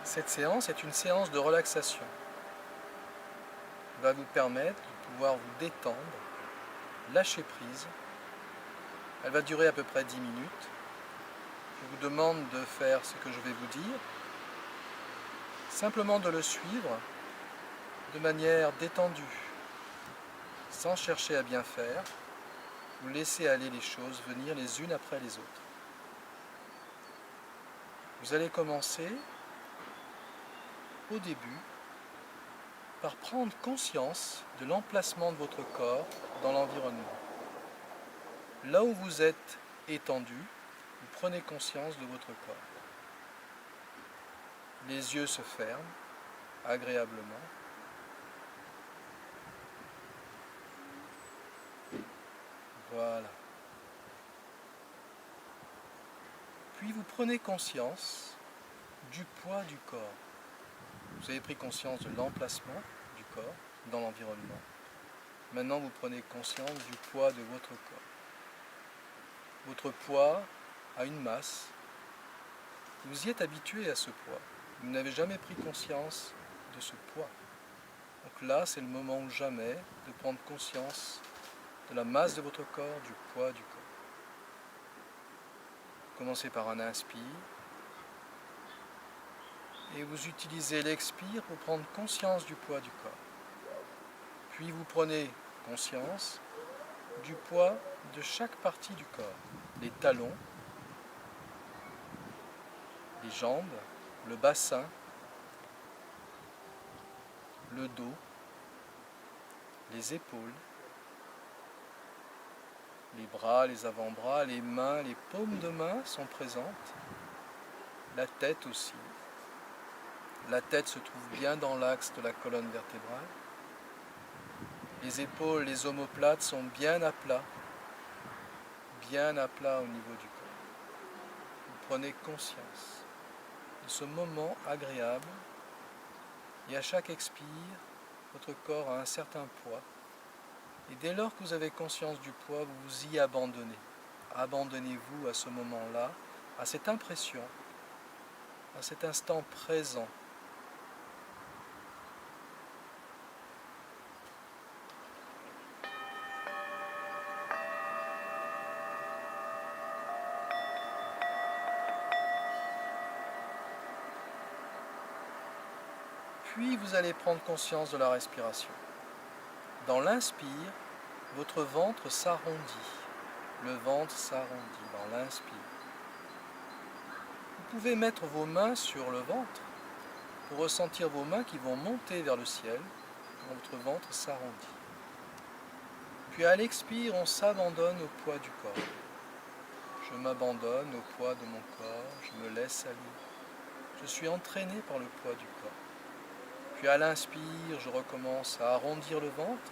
Cette séance est une séance de relaxation. Elle va vous permettre de pouvoir vous détendre, lâcher prise. Elle va durer à peu près 10 minutes. Je vous demande de faire ce que je vais vous dire, simplement de le suivre de manière détendue, sans chercher à bien faire. Vous laissez aller les choses venir les unes après les autres. Vous allez commencer au début par prendre conscience de l'emplacement de votre corps dans l'environnement. Là où vous êtes étendu, vous prenez conscience de votre corps. Les yeux se ferment agréablement. Voilà. Puis vous prenez conscience du poids du corps. Vous avez pris conscience de l'emplacement du corps dans l'environnement. Maintenant, vous prenez conscience du poids de votre corps. Votre poids a une masse. Vous y êtes habitué à ce poids. Vous n'avez jamais pris conscience de ce poids. Donc là, c'est le moment ou jamais de prendre conscience de la masse de votre corps, du poids du corps. Commencez par un inspire. Et vous utilisez l'expire pour prendre conscience du poids du corps. Puis vous prenez conscience du poids de chaque partie du corps. Les talons, les jambes, le bassin, le dos, les épaules, les bras, les avant-bras, les mains, les paumes de main sont présentes, la tête aussi. La tête se trouve bien dans l'axe de la colonne vertébrale. Les épaules, les omoplates sont bien à plat au niveau du corps. Vous prenez conscience de ce moment agréable et à chaque expire, votre corps a un certain poids. Et dès lors que vous avez conscience du poids, vous vous y abandonnez. Abandonnez-vous à ce moment-là, à cette impression, à cet instant présent. Puis vous allez prendre conscience de la respiration. Dans l'inspire, votre ventre s'arrondit. Le ventre s'arrondit dans l'inspire. Vous pouvez mettre vos mains sur le ventre pour ressentir vos mains qui vont monter vers le ciel quand votre ventre s'arrondit. Puis à l'expire, on s'abandonne au poids du corps. Je m'abandonne au poids de mon corps, je me laisse aller. Je suis entraîné par le poids du corps. Puis à l'inspire, je recommence à arrondir le ventre.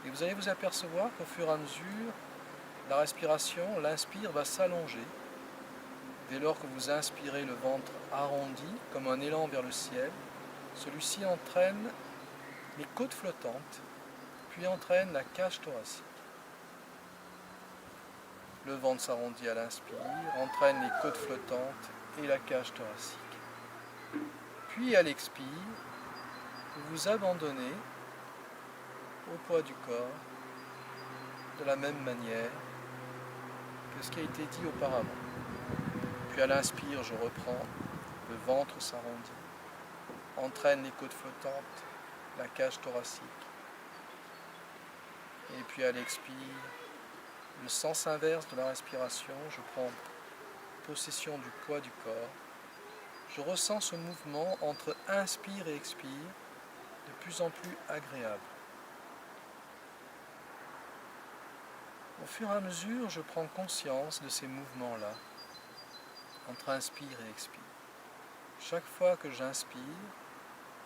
Et vous allez vous apercevoir qu'au fur et à mesure, la respiration, l'inspire va s'allonger. Dès lors que vous inspirez le ventre arrondi, comme un élan vers le ciel, celui-ci entraîne les côtes flottantes, puis entraîne la cage thoracique. Le ventre s'arrondit à l'inspire, entraîne les côtes flottantes et la cage thoracique. Puis à l'expire, vous vous abandonnez au poids du corps de la même manière que ce qui a été dit auparavant. Puis à l'inspire, je reprends, le ventre s'arrondit, entraîne les côtes flottantes, la cage thoracique. Et puis à l'expire, le sens inverse de la respiration, je prends possession du poids du corps. Je ressens ce mouvement entre inspire et expire de plus en plus agréable. Au fur et à mesure, je prends conscience de ces mouvements-là, entre inspire et expire. Chaque fois que j'inspire,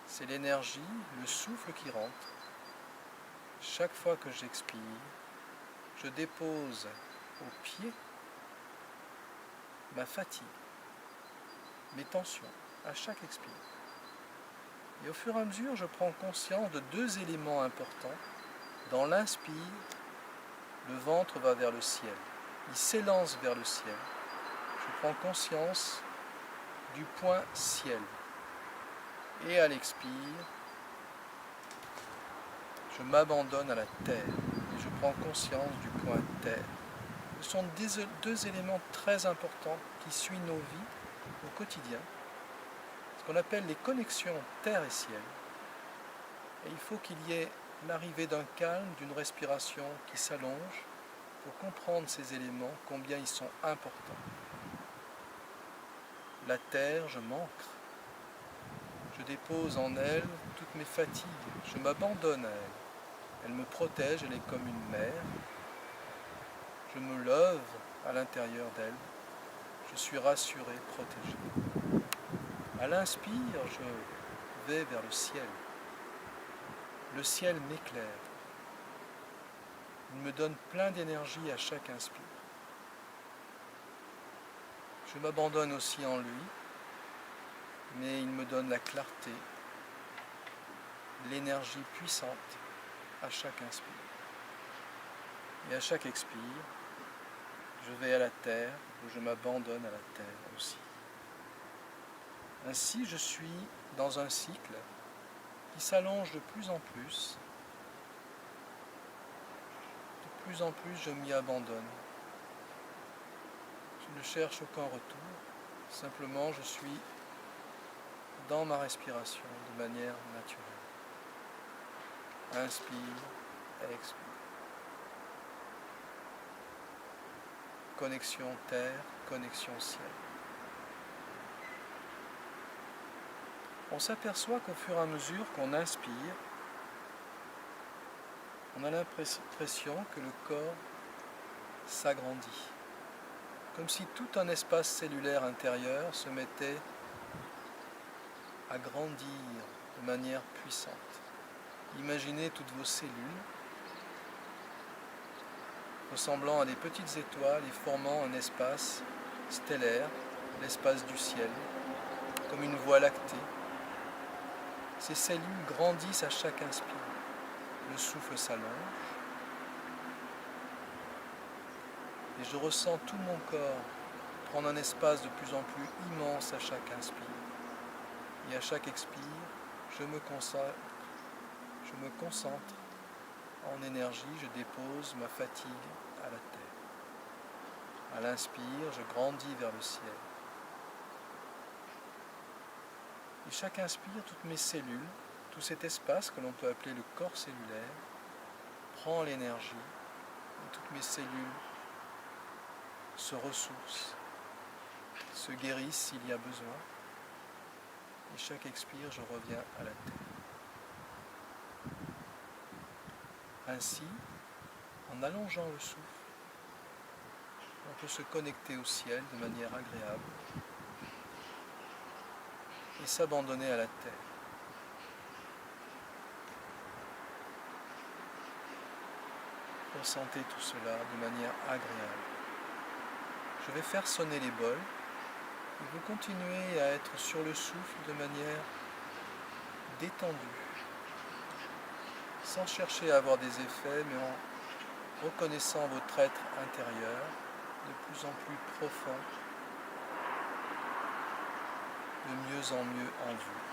c'est l'énergie, le souffle qui rentre. Chaque fois que j'expire, je dépose au pied ma fatigue, mes tensions, à chaque expire. Et au fur et à mesure, je prends conscience de deux éléments importants. Dans l'inspire, le ventre va vers le ciel. Il s'élance vers le ciel. Je prends conscience du point ciel. Et à l'expire, je m'abandonne à la terre et je prends conscience du point terre. Ce sont deux éléments très importants qui suivent nos vies au quotidien, ce qu'on appelle les connexions terre et ciel. Et il faut qu'il y ait l'arrivée d'un calme, d'une respiration qui s'allonge pour comprendre ces éléments, combien ils sont importants. La terre, je m'ancre. Je dépose en elle toutes mes fatigues. Je m'abandonne à elle. Elle me protège, elle est comme une mère. Je me lève à l'intérieur d'elle. Je suis rassuré, protégé. À l'inspire, je vais vers le ciel. Le ciel m'éclaire. Il me donne plein d'énergie à chaque inspire. Je m'abandonne aussi en lui, mais il me donne la clarté, l'énergie puissante à chaque inspire. Et à chaque expire, je vais à la terre, où je m'abandonne à la terre aussi. Ainsi, je suis dans un cycle qui s'allonge de plus en plus. De plus en plus, je m'y abandonne. Je ne cherche aucun retour. Simplement, je suis dans ma respiration de manière naturelle. Inspire, expire. Connexion terre, connexion ciel. On s'aperçoit qu'au fur et à mesure qu'on inspire, on a l'impression que le corps s'agrandit. Comme si tout un espace cellulaire intérieur se mettait à grandir de manière puissante. Imaginez toutes vos cellules ressemblant à des petites étoiles et formant un espace stellaire, l'espace du ciel, comme une voie lactée. Ces cellules grandissent à chaque inspire. Le souffle s'allonge et je ressens tout mon corps prendre un espace de plus en plus immense à chaque inspire. Et à chaque expire, je me concentre en énergie, je dépose ma fatigue à la terre. À l'inspire, je grandis vers le ciel. Et chaque inspire, toutes mes cellules, tout cet espace que l'on peut appeler le corps cellulaire, prend l'énergie et toutes mes cellules se ressourcent, se guérissent s'il y a besoin. Et chaque expire, je reviens à la terre. Ainsi, en allongeant le souffle, on peut se connecter au ciel de manière agréable et s'abandonner à la terre. Ressentez tout cela de manière agréable. Je vais faire sonner les bols et vous continuez à être sur le souffle de manière détendue, sans chercher à avoir des effets, mais en reconnaissant votre être intérieur de plus en plus profond, de mieux en mieux en vous.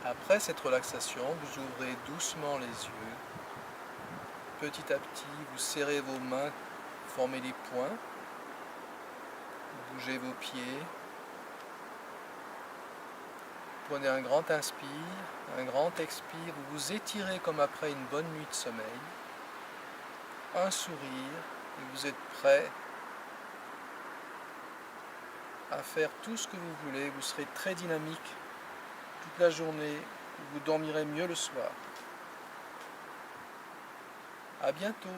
Après cette relaxation, vous ouvrez doucement les yeux. Petit à petit, vous serrez vos mains formez les points. Bougez vos pieds. Prenez un grand inspire, un grand expire. Vous vous étirez comme après une bonne nuit de sommeil. Un sourire et vous êtes prêt à faire tout ce que vous voulez. Vous serez très dynamique toute la journée. Vous dormirez mieux le soir. À bientôt.